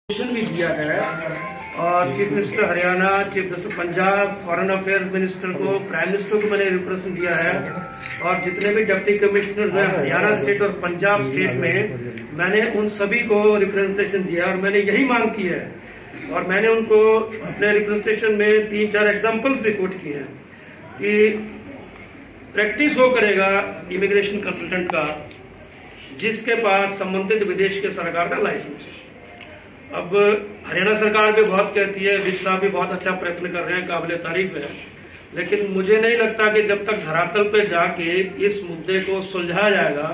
भी दिया है और chief minister Haryana, chief minister Punjab, foreign affairs minister को, प्राइम मिनिस्टर को मैंने रिप्रेजेंट दिया है और जितने भी डिप्टी कमिश्नर्स हैं हरियाणा स्टेट और पंजाब स्टेट में, मैंने उन सभी को रिप्रेजेंटेशन दिया और मैंने यही मांग की है और मैंने उनको अपने रिप्रेजेंटेशन में 3-4 एग्जाम्पल्स भी कोट किए हैं कि प्रैक्टिस वो करेगा इमिग्रेशन कंसल्टेंट का जिसके पास संबंधित विदेश के सरकार का लाइसेंस है। अब हरियाणा सरकार भी बहुत कहती है, विज साहब भी बहुत अच्छा प्रयत्न कर रहे हैं, काबिल तारीफ है, लेकिन मुझे नहीं लगता कि जब तक धरातल पे जाके इस मुद्दे को सुलझाया जाएगा,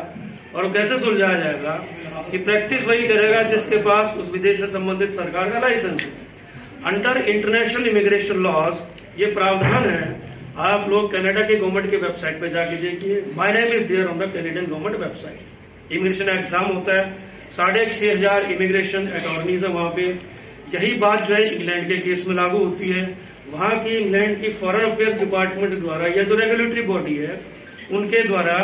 और कैसे सुलझाया जाएगा कि प्रैक्टिस वही करेगा जिसके पास उस विदेश से संबंधित सरकार का लाइसेंस है। अंडर इंटरनेशनल इमिग्रेशन लॉज ये प्रावधान है। आप लोग कनाडा के गवर्नमेंट की वेबसाइट पे जाके देखिए, my name is there on the Canadian government website. Immigration exam होता है, 6,500 इमिग्रेशन अटॉर्नीज है वहां पे। यही बात जो है इंग्लैंड के केस में लागू होती है। वहां की इंग्लैंड की फॉरेन अफेयर्स डिपार्टमेंट द्वारा या जो रेगुलेटरी बॉडी है उनके द्वारा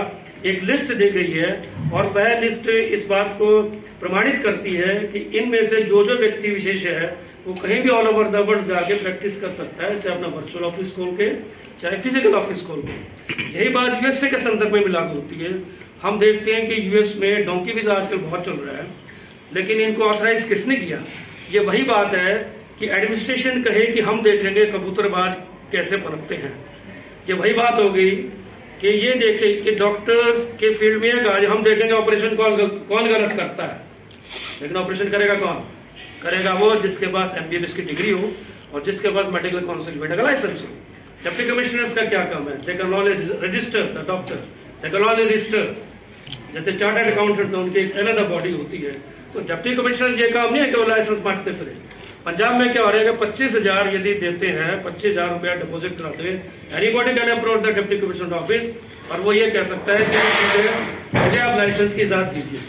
एक लिस्ट दी गई है और वह लिस्ट इस बात को प्रमाणित करती है कि इनमें से जो व्यक्ति विशेष है वो कहीं भी ऑल ओवर द वर्ल्ड जाके प्रैक्टिस कर सकता है, चाहे अपना वर्चुअल ऑफिस खोल के चाहे फिजिकल ऑफिस खोल के। यही बात यूएसए के संदर्भ में भी लागू होती है। हम देखते हैं कि यूएस में डोंकी वीजा आजकल बहुत चल रहा है, लेकिन इनको ऑथराइज किसने किया? ये वही बात है कि एडमिनिस्ट्रेशन कहे कि हम देखेंगे कबूतरबाज कैसे पनपते हैं। ये वही बात हो गई कि ये देखे कि डॉक्टर्स के फील्ड में आज हम देखेंगे ऑपरेशन कौन गलत करता है, लेकिन ऑपरेशन करेगा कौन? करेगा वो जिसके पास एमबीबीएस की डिग्री हो और जिसके पास मेडिकल काउंसिल का लाइसेंस हो। डिप्टी कमिश्नर्स का क्या काम है? They can only register the doctor, they can only register. जैसे चार्टर्ड अकाउंटेंट्स उनकी एक अलग बॉडी होती है, तो डिप्टी कमिश्नर ये काम नहीं है कि वो लाइसेंस बांटते फिरे। पंजाब में क्या हो रहा है कि 25,000 यदि देते हैं, 25,000 रुपया डिपोजिट कराते हैं, anybody can approach the deputy commissioner office और वो ये कह सकता है कि मुझे आप लाइसेंस की इजाजत दीजिए।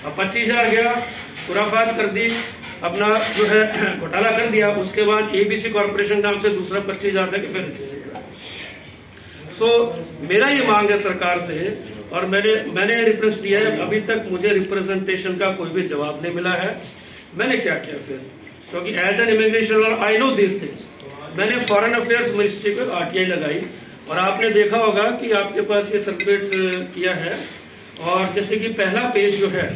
अब 25,000 गया, खुराफात कर दी, अपना जो है घोटाला कर दिया, उसके बाद एबीसी कॉर्पोरेशन नाम से दूसरा 25,000 देके फिर मेरा ये मांग है सरकार से और मैंने रिप्रेजेंट दिया है। अभी तक मुझे रिप्रेजेंटेशन का कोई भी जवाब नहीं मिला है। मैंने क्या किया फिर, क्योंकि as an immigration I know this things, मैंने फॉरेन अफेयर्स मिनिस्ट्री को आरटीआई लगाई और आपने देखा होगा कि आपके पास ये सर्कुलेट किया है और जैसे कि पहला पेज जो है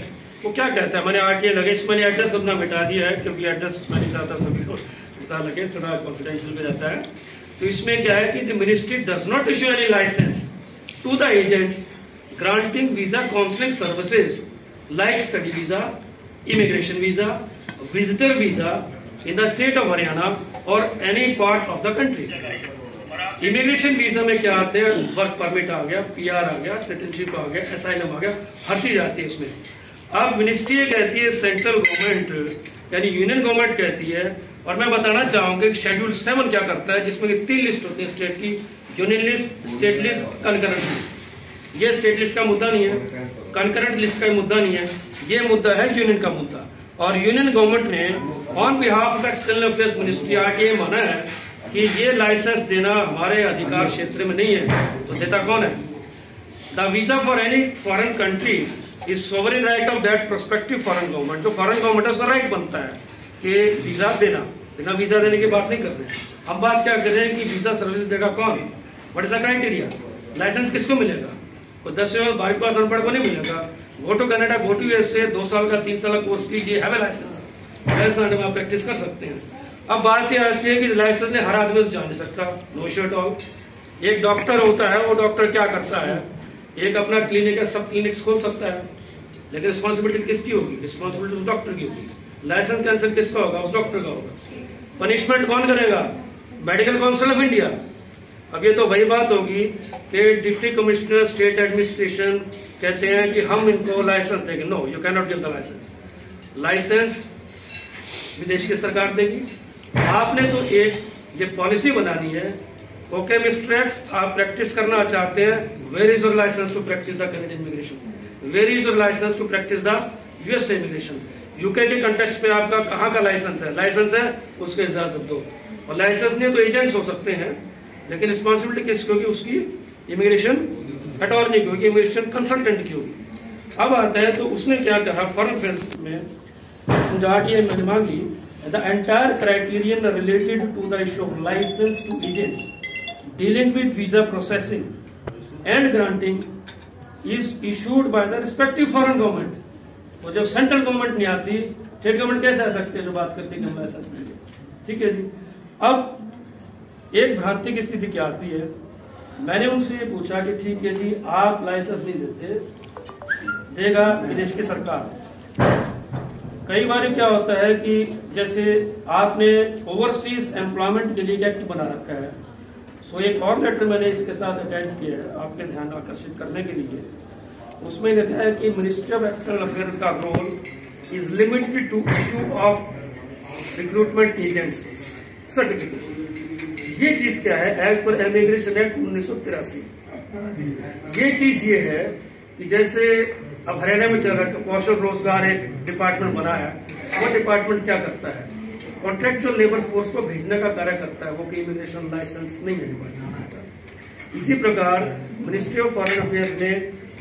वो क्या कहता है, मैंने आरटीआई लगाई, इसमें मैंने एड्रेस अपना मिटा दिया है क्योंकि एड्रेस मैंने चाहता सभी को पता लगे, थोड़ा कॉन्फिडेंशियल पे जाता है। तो इसमें क्या है कि the ministry does not issue any license to the agents granting visa counseling services like study visa, immigration visa, visitor visa in the state of Haryana or any part of the country. Immigration visa में क्या आते हैं? Work permit आ गया, PR आ गया, citizenship आ गया, asylum आ गया, हर चीज आती है इसमें। अब मिनिस्ट्री कहती है, सेंट्रल गवर्नमेंट यानी यूनियन गवर्नमेंट कहती है, और मैं बताना चाहूंगा कि शेड्यूल 7 क्या करता है, जिसमें 3 लिस्ट होती है स्टेट की, union list, state list, concurrent list. ये स्टेट लिस्ट का मुद्दा नहीं है, कंकरेंट लिस्ट का मुद्दा नहीं है, ये मुद्दा है यूनियन का मुद्दा। और यूनियन गवर्नमेंट ने on behalf of external affairs ministry आके माना है कि ये लाइसेंस देना हमारे अधिकार क्षेत्र में नहीं है। तो देता कौन है? The visa for any foreign country is sovereign right of that prospective foreign government. जो फॉरेन गवर्नमेंट है उसका राइट बनता है कि वीजा देना, बिना वीजा देने की बात नहीं करते। अब बात क्या कर रहे हैं कि वीजा सर्विस देगा कौन? What is the criteria? License किसको मिलेगा? कोई 10 से 12 क्लास अनपढ़ को नहीं मिलेगा। Go to Canada, go to USA, 2 साल का 3 साल का कोर्स कीजिए, हैव ए लाइसेंस, में आप प्रैक्टिस कर सकते हैं। अब बात यह आती है कि लाइसेंस ने हर आदमी तो जा नहीं सकता, नो इश्यू एट ऑल। एक डॉक्टर होता है, वो डॉक्टर क्या करता है, एक अपना क्लिनिक या सब क्लिनिक्स खोल सकता है, लेकिन रिस्पॉन्सिबिलिटी किसकी होगी? रिस्पॉन्सिबिलिटी उस डॉक्टर की होगी। लाइसेंस कैंसिल किसका होगा? उस डॉक्टर का होगा। पनिशमेंट कौन करेगा? Medical council of India. अब ये तो वही बात होगी कि डिप्टी कमिश्नर स्टेट एडमिनिस्ट्रेशन कहते हैं कि हम इनको लाइसेंस देंगे। No, you can not give the license. License विदेश की सरकार देगी। आपने तो एक ये पॉलिसी बनानी है, ओके मिस्टर एक्स, आप प्रैक्टिस करना चाहते हैं, where is your license to practice the Canadian immigration? Where is your license to practice the USA immigration? UK के कंटेक्स्ट में आपका कहाँ का लाइसेंस है? लाइसेंस है, उसको इजाजत दो। और लाइसेंस नहीं तो एजेंट्स हो सकते हैं, लेकिन रिस्पॉन्सिबिलिटी किसकी होगी? उसकी इमिग्रेशन अटॉर्नी की होगी, इमिग्रेशन कंसल्टेंट की होगी। अब आता है तो उसने क्या कहा फॉरेन अफेयर्स में समझाहट ये मैंने मांगी, the entire criterion related to the issue of license to agents dealing with visa processing and granting is issued by the respective foreign government. और जब सेंट्रल गवर्नमेंट नहीं आती, स्टेट गवर्नमेंट कैसे आ सकते हैं जो बात करते हैं कि हम लाइसेंस देंगे? ठीक है जी। अब एक भ्रांति की स्थिति क्या आती है, मैंने उनसे ये पूछा कि ठीक है जी, आप लाइसेंस नहीं देते, देगा विदेश की सरकार। कई बार क्या होता है कि जैसे आपने ओवरसीज एम्प्लॉयमेंट के लिए एक एक्ट बना रखा है, सो एक और लेटर मैंने इसके साथ अटैच किया है आपके ध्यान आकर्षित करने के लिए। उसमें लिखा है कि मिनिस्ट्री ऑफ एक्सटर्नल अफेयर्स का role is limited to issue of recruitment agents certificate. ये चीज क्या है, एज पर इमिग्रेशन एक्ट 1983, ये चीज ये है कि जैसे अब हरियाणा में चल रहा है कौशल रोजगार एक डिपार्टमेंट बना है, वो डिपार्टमेंट क्या करता है, कॉन्ट्रेक्चुअल लेबर फोर्स को भेजने का कार्य करता है, वो कि इमिग्रेशन लाइसेंस नहीं है। इसी प्रकार मिनिस्ट्री ऑफ फॉरेन अफेयर्स ने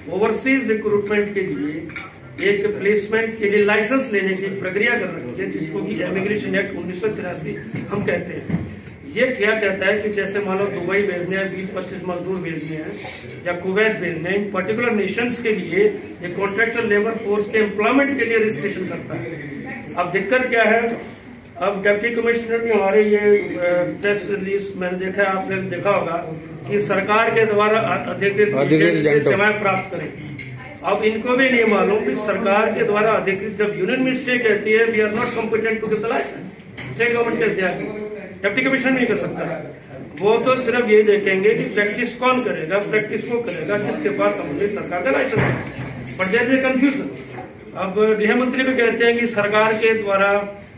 ओवरसीज रिक्रूटमेंट के लिए एक प्लेसमेंट के लिए लाइसेंस लेने की प्रक्रिया कर रखी है, जिसको कि इमिग्रेशन एक्ट 1983 हम कहते हैं। ये क्या कहता है कि जैसे मान लो दुबई भेजने हैं, 20-25 मजदूर भेजने हैं या कुवैत भेजने हैं, इन पर्टिकुलर नेशंस के लिए ये कॉन्ट्रेक्चुअल लेबर फोर्स के एम्प्लॉयमेंट के लिए रजिस्ट्रेशन करता है। अब दिक्कत क्या है, अब डिप्टी कमिश्नर भी हमारे ये प्रेस रिलीज मैंने देखा, आपने देखा होगा कि सरकार के द्वारा अधिकृत एजेंट से सेवाएं प्राप्त करें। अब इनको भी नहीं मालूम कि सरकार के द्वारा अधिकृत, जब यूनियन मिनिस्ट्री कहती है we are not competent to give the license, state government कैसे आगे, डिप्टी कमिश्नर नहीं कर सकता। वो तो सिर्फ ये देखेंगे कि प्रैक्टिस कौन करेगा, प्रैक्टिस वो करेगा जिसके पास संबंधित सरकार का लाइसेंस है। पर जैसे कंफ्यूजन, अब गृह मंत्री भी कहते हैं कि सरकार के द्वारा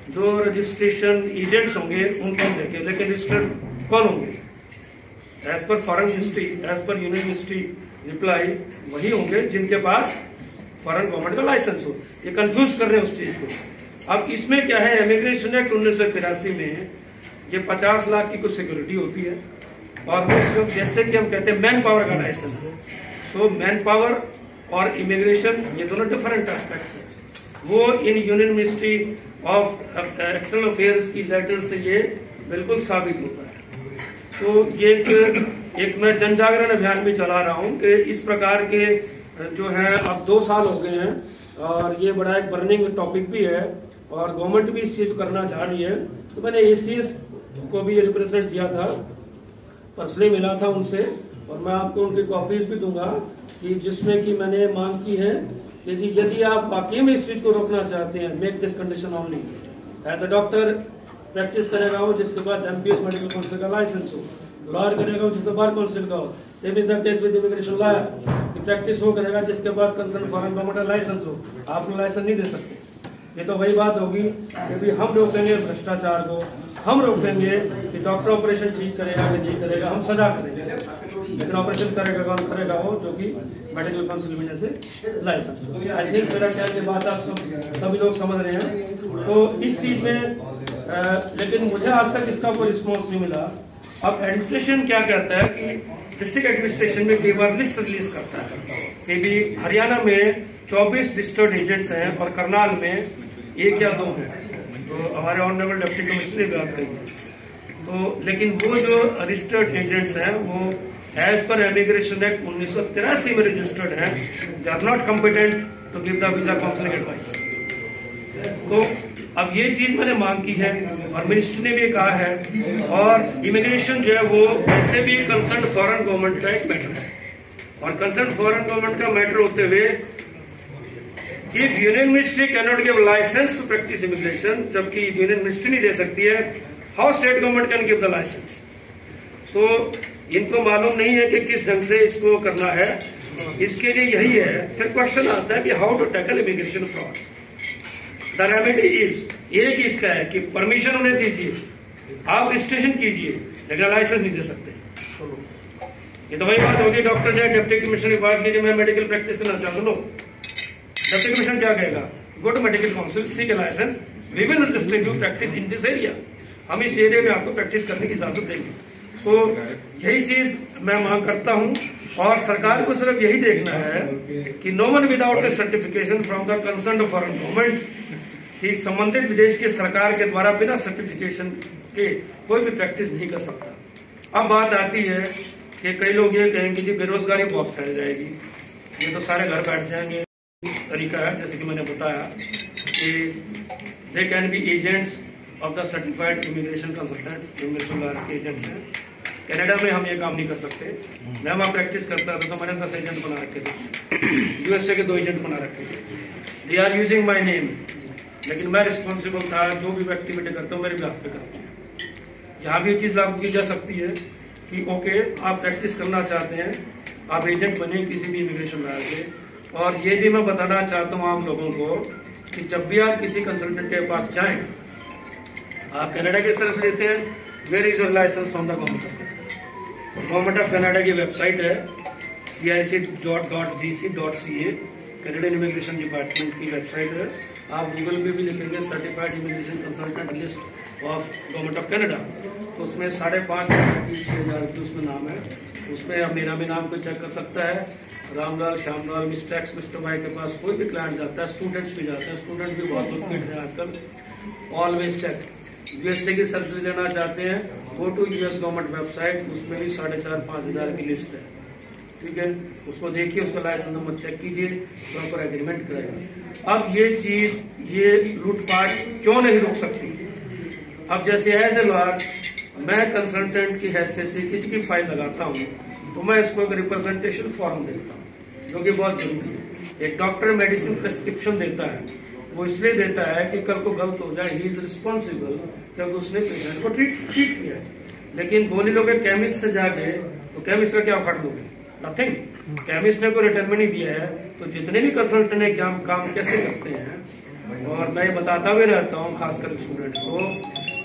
जो रजिस्ट्रेशन एजेंट्स होंगे उनको हम देखें, लेकिन रजिस्टर्ड कौन होंगे? As per foreign ministry, as per union ministry reply वही होंगे जिनके पास फॉरेन गवर्नमेंट का लाइसेंस हो। ये कंफ्यूज कर रहे हैं उस चीज को। अब इसमें क्या है, इमिग्रेशन एक्ट 1983 में ये 50 लाख की कुछ सिक्योरिटी होती है, और वो सिर्फ जैसे कि हम कहते हैं मैन पावर का लाइसेंस है। सो मैन पावर और इमिग्रेशन ये दोनों डिफरेंट एस्पेक्ट्स हैं। वो in union ministry of external affairs की लेटर से ये बिल्कुल साबित होता है। तो ये एक मैं जन जागरण अभियान भी चला रहा हूँ कि इस प्रकार के जो है अब 2 साल हो गए हैं, और ये बड़ा एक बर्निंग टॉपिक भी है, और गवर्नमेंट भी इस चीज को करना चाह रही है। तो मैंने एसीएस को भी रिप्रेजेंट किया था, पर्सनली मिला था उनसे, और मैं आपको उनकी कॉपीज भी दूंगा कि जिसमें कि मैंने मांग की है कि जी यदि आप वाकई में इस चीज को रोकना चाहते हैं, make this condition only, as a doctor practice करेगा वो जिसके पास एमपीएस मेडिकल काउंसिल का लाइसेंस हो, लॉयर करेगा वो जिसके बार काउंसिल का हो, same is the case with immigration lawyer की प्रैक्टिस वो करेगा जिसके पास कंसर्न फॉरेन गवर्नमेंट का लाइसेंस हो। आप लाइसेंस नहीं दे सकते। ये तो वही बात होगी कि हम रोकेंगे भ्रष्टाचार को, हम रोकेंगे कि डॉक्टर ऑपरेशन ठीक करेगा कि नहीं करेगा, हम सजा करेंगे, लेकिन ऑपरेशन करेगा कौन करेगा? वो जो कि मेडिकल काउंसिल में से लाइसेंस। आई थिंक मेरा ख्याल ये बात आप सभी लोग समझ रहे हैं। तो इस चीज में लेकिन मुझे आज तक इसका कोई रिस्पॉन्स नहीं मिला। अब एडमिनिस्ट्रेशन क्या कहता है कि डिस्ट्रिक्ट एडमिनिस्ट्रेशन में कई बार लिस्ट रिलीज करता है कि भी हरियाणा में 24 रजिस्टर्ड एजेंट्स हैं और करनाल में 1 या 2 हैं, तो हमारे ऑनरेबल डिप्टी कमिश्नर ने बात कही है। तो लेकिन वो जो रजिस्टर्ड एजेंट्स हैं वो एज पर इमिग्रेशन एक्ट 1983 में रजिस्टर्ड हैं, they are not competent to give the visa counselling advice. तो अब ये चीज मैंने मांग की है, और मिनिस्टर ने भी कहा है, और इमिग्रेशन जो है वो वैसे भी कंसर्न फॉरेन गवर्नमेंट का एक मैटर है, और कंसर्न फॉरेन गवर्नमेंट का मैटर होते हुए if union ministry can not give licence to practise immigration, जबकि यूनियन मिनिस्ट्री नहीं दे सकती है, how state government can give the licence? So इनको मालूम नहीं है कि किस ढंग से इसको करना है। इसके लिए यही है, फिर क्वेश्चन आता है कि how to tackle immigration fraud. The remedy is, एक इसका है कि परमिशन उन्हें दीजिए, आप रजिस्ट्रेशन कीजिए, लेकिन लाइसेंस नहीं दे सकते। ये तो वही बात होगी, डॉक्टर से डिप्टी कमिश्नर की बात कीजिए, मैं मेडिकल प्रैक्टिस करना चाहता हूँ, डिप्टी कमिश्नर क्या कहेगा? Go to medical council, seek a license, we will register you practice in this area, हम इस एरिया में आपको प्रैक्टिस करने की इजाजत देंगे। तो यही चीज मैं मांग करता हूं, और सरकार को सिर्फ यही देखना है कि no one without a certification from the concern foreign government कि संबंधित विदेश की सरकार के द्वारा बिना सर्टिफिकेशन के कोई भी प्रैक्टिस नहीं कर सकता। अब बात आती है कि कई लोग ये कहेंगे जी बेरोजगारी बहुत फैल जाएगी, ये तो सारे घर बैठ जाएंगे। तरीका है जैसे कि मैंने बताया कि they can be agents of the certified immigration consultants, immigration lawyers के एजेंट्स हैं। कनाडा में हम ये काम नहीं कर सकते। मैं वहाँ प्रैक्टिस करता था तो मैंने 10 एजेंट बना रखे थे, यूएसए के 2 एजेंट बना रखे थे। They are using my name, लेकिन मैं रिस्पॉन्सिबल था, जो भी एक्टिविटी करता हूँ मेरे बिहाफ पे करता हूँ। यहाँ भी ये चीज लागू की जा सकती है कि ओके आप प्रैक्टिस करना चाहते हैं, आप एजेंट बने किसी भी इमिग्रेशन लॉयर के। और ये भी मैं बताना चाहता हूँ आप लोगों को कि जब भी आप किसी कंसल्टेंट के पास जाएं, आप कनाडा की तरफ से लेते हैं, where is your license from the government of Canada. Government of Canada की वेबसाइट है cic.gc.ca, कैनेडियन इमिग्रेशन डिपार्टमेंट की वेबसाइट है। आप गूगल पे भी लिखेंगे certified immigration consultant list of government of Canada, तो उसमें 5,500 की 6,000 की उसमें नाम है। उसमें अब मेरा भी नाम कोई चेक कर सकता है, Ramlal, Shyamlal, mister X, mister Y के पास कोई भी क्लाइंट जाता है, स्टूडेंट्स भी जाते हैं, स्टूडेंट भी बहुत लोग हैं आजकल। Always check. यूएसए की सर्विस लेना चाहते हैं, go to US government website, उसमें भी 4,500-5,000 की लिस्ट है, ठीक है। उसको देखिए, उसका लाइसेंस नंबर चेक कीजिए, प्रॉपर एग्रीमेंट कराइए। अब ये चीज, ये लूटपाट क्यों नहीं रुक सकती? अब जैसे एज ए लॉयर मैं कंसल्टेंट की हैसियत से किसी की फाइल लगाता हूँ तो मैं इसको एक रिप्रेजेंटेशन फॉर्म देता हूँ, जो कि बहुत जरूरी है। एक डॉक्टर मेडिसिन प्रेस्क्रिप्शन देता है, वो इसलिए देता है कि कल को गलत हो जाए, ही इज रिस्पॉन्सिबल, जब उसने पेशेंट को ट्रीट किया है। लेकिन बोली लोग केमिस्ट से जाके, तो केमिस्ट का क्या उखाड़ दोगे? नथिंग। केमिस्ट ने कोई रिटर्न में नहीं दिया है, तो जितने भी कंसल्टेंट है काम कैसे करते हैं। और मैं बताता भी रहता हूँ खासकर स्टूडेंट्स को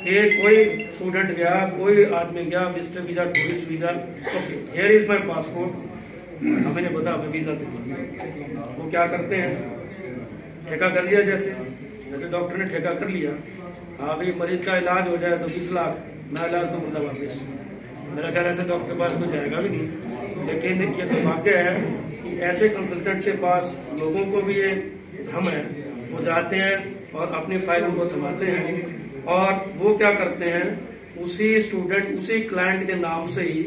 कि कोई स्टूडेंट गया, कोई आदमी गया, visitor visa, tourist visa, okay here is my passport, हमें बता हमें वीजा दे। वो क्या करते हैं, ठेका कर लिया, जैसे डॉक्टर ने ठेका कर लिया, हाँ भाई मरीज का इलाज हो जाए तो 20 लाख, ना इलाज तो मुर्दाबाद वापस। मेरा ख्याल ऐसे डॉक्टर के पास कोई जाएगा भी नहीं। लेकिन ये दुर्भाग्य है कि ऐसे कंसल्टेंट के पास लोगों को भी ये भ्रम है, वो जाते हैं और अपनी फाइल उनको थमाते हैं, और वो क्या करते हैं, उसी स्टूडेंट, उसी क्लाइंट के नाम से ही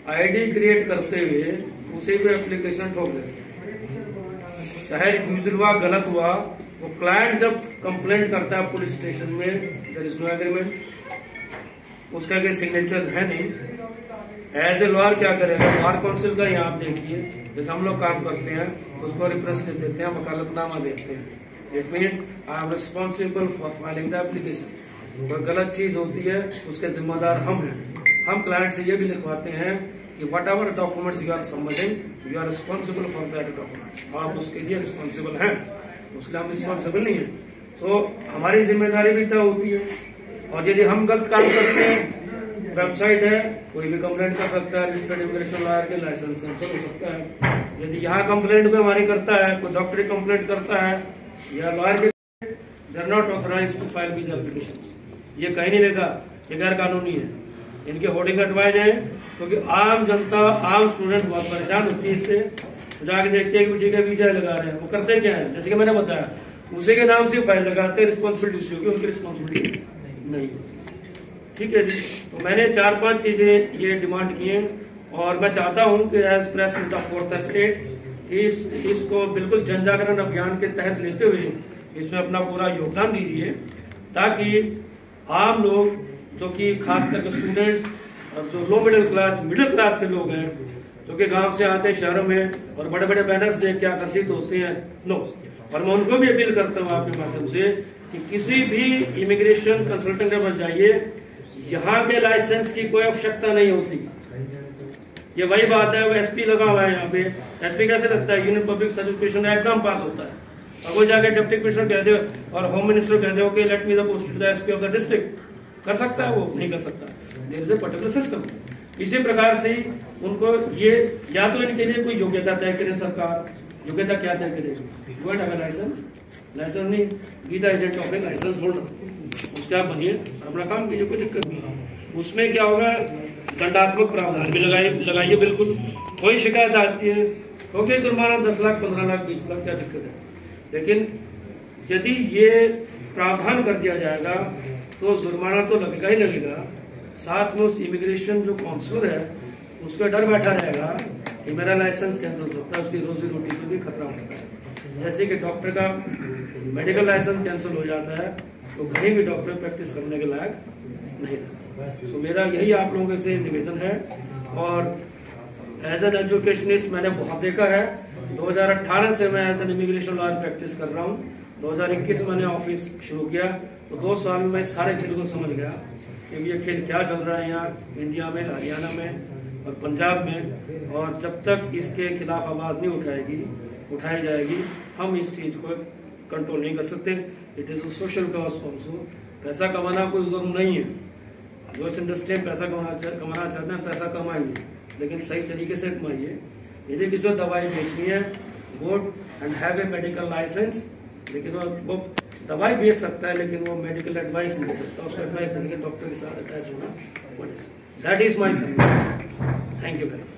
आईडी क्रिएट करते हुए उसी पे एप्लीकेशन ठोक देते हैं। चाहे रिफ्यूजल हुआ, गलत हुआ, वो क्लाइंट जब कंप्लेंट करता है पुलिस स्टेशन में, देयर इज नो एग्रीमेंट, उसका कोई सिग्नेचर है नहीं। एज ए लॉयर क्या करेगा, बार काउंसिल का यहाँ आप देखिए, जैसे हम लोग काम करते हैं उसको रिप्रेस देते हैं, वकालतनामा देते हैं। It means I am responsible for filing the application. कोई गलत चीज होती है उसके जिम्मेदार हम हैं। हम क्लाइंट से ये भी लिखवाते हैं कि whatever documents you are submitting, you are responsible for that document. आप उसके लिए रिस्पॉन्सिबल हैं, उसके हम रिस्पॉन्सिबल नहीं है। तो हमारी जिम्मेदारी भी तय होती है। और यदि हम गलत काम करते हैं, वेबसाइट है, कोई भी कंप्लेंट कर सकता है, रजिस्टर्ड इमिग्रेशन लॉयर के लाइसेंस सेंसर हो सकता है। यदि यहाँ कंप्लेंट कोई हमारी करता है, कोई डॉक्टरी कंप्लेंट करता है या लॉयर के, they are not authorized to file visa applications. ये कहीं नहीं लेगा, ये गैर कानूनी है, इनके होर्डिंग हटवाए जाए, क्योंकि आम जनता, आम स्टूडेंट बहुत परेशान होती है इससे। जाके देखते हैं कि ठीक है वीजा लगा रहे हैं, वो करते क्या है, जैसे कि मैंने बताया, उसी के नाम से फाइल लगाते हैं, रिस्पॉन्सिबिलिटी उसी होगी, उनकी रिस्पॉन्सिबिलिटी नहीं। ठीक है जी। तो मैंने 4-5 चीजें ये डिमांड की हैं, और मैं चाहता हूं कि as press in the 4th state इसको बिल्कुल जन जागरण अभियान के तहत लेते हुए इसमें अपना पूरा योगदान दीजिए, ताकि आम लोग, जो कि खास करके स्टूडेंट्स और जो लो मिडिल क्लास के लोग हैं, जो कि गांव से आते हैं शहरों में और बड़े बड़े बैनर्स देख के आकर्षित होते हैं, नो। और मैं उनको भी अपील करता हूँ आपके माध्यम से कि किसी भी इमिग्रेशन कंसल्टेंट के पास जाइए, यहाँ के लाइसेंस की कोई आवश्यकता नहीं होती। ये वही बात है, वो एसपी लगा हुआ है यहाँ पे। एसपी कैसे लगता है, यूनियन पब्लिक सर्विस कमीशन का एग्जाम पास होता है, और वो जाके डिप्टी कमिश्नर कह दे और होम मिनिस्टर कह दे कि let me the post the SP of the district, कर सकता है? वो नहीं कर सकता। There is a particular system. इसी प्रकार से उनको ये, या तो इनके लिए कोई योग्यता तय करे सरकार, योग्यता क्या तय करेगी, go and have a licence नहीं, be the agent of a licence holder, उसके आप बनिए, अपना काम कीजिए, कोई दिक्कत नहीं। उसमें क्या होगा, दंडात्मक प्रावधान भी लगाइए, बिल्कुल। कोई शिकायत आती है, ओके जुर्माना 10 लाख, 15 लाख, 20 लाख, क्या दिक्कत है। लेकिन यदि ये प्रावधान कर दिया जाएगा तो जुर्माना तो लगेगा ही लगेगा, साथ में उस इमिग्रेशन जो काउंसलर है उसका डर बैठा रहेगा कि मेरा लाइसेंस कैंसिल हो सकता है, उसकी रोजी रोटी पे भी खतरा होता है। जैसे कि डॉक्टर का मेडिकल लाइसेंस कैंसिल हो जाता है तो कहीं भी डॉक्टर प्रैक्टिस करने के लायक नहीं रहता। तो मेरा यही आप लोगों से निवेदन है। और एज एन एजुकेशनिस्ट मैंने बहुत देखा है, 2018 से मैं as an immigration lawyer practice कर रहा हूँ। 2021 मैंने ऑफिस शुरू किया तो 2 साल में मैं सारे खेल को समझ गया कि ये खेल क्या चल रहा है यहाँ इंडिया में, हरियाणा में और पंजाब में। और जब तक इसके खिलाफ आवाज नहीं उठाई जाएगी हम इस चीज को कंट्रोल नहीं कर सकते। It is a social cause also. पैसा कमाना कोई जुर्म नहीं है। जो इस इंडस्ट्री में पैसा कमाना चाहते हैं पैसा कमाएंगे, लेकिन सही तरीके से कमाइए। यदि किसी को दवाई बेचनी है good and have a medical license, लेकिन वो दवाई बेच सकता है लेकिन वो मेडिकल एडवाइस नहीं दे सकता। उसको एडवाइस देने के डॉक्टर के साथ अटैच होना, that is my suggestion. Thank you very much.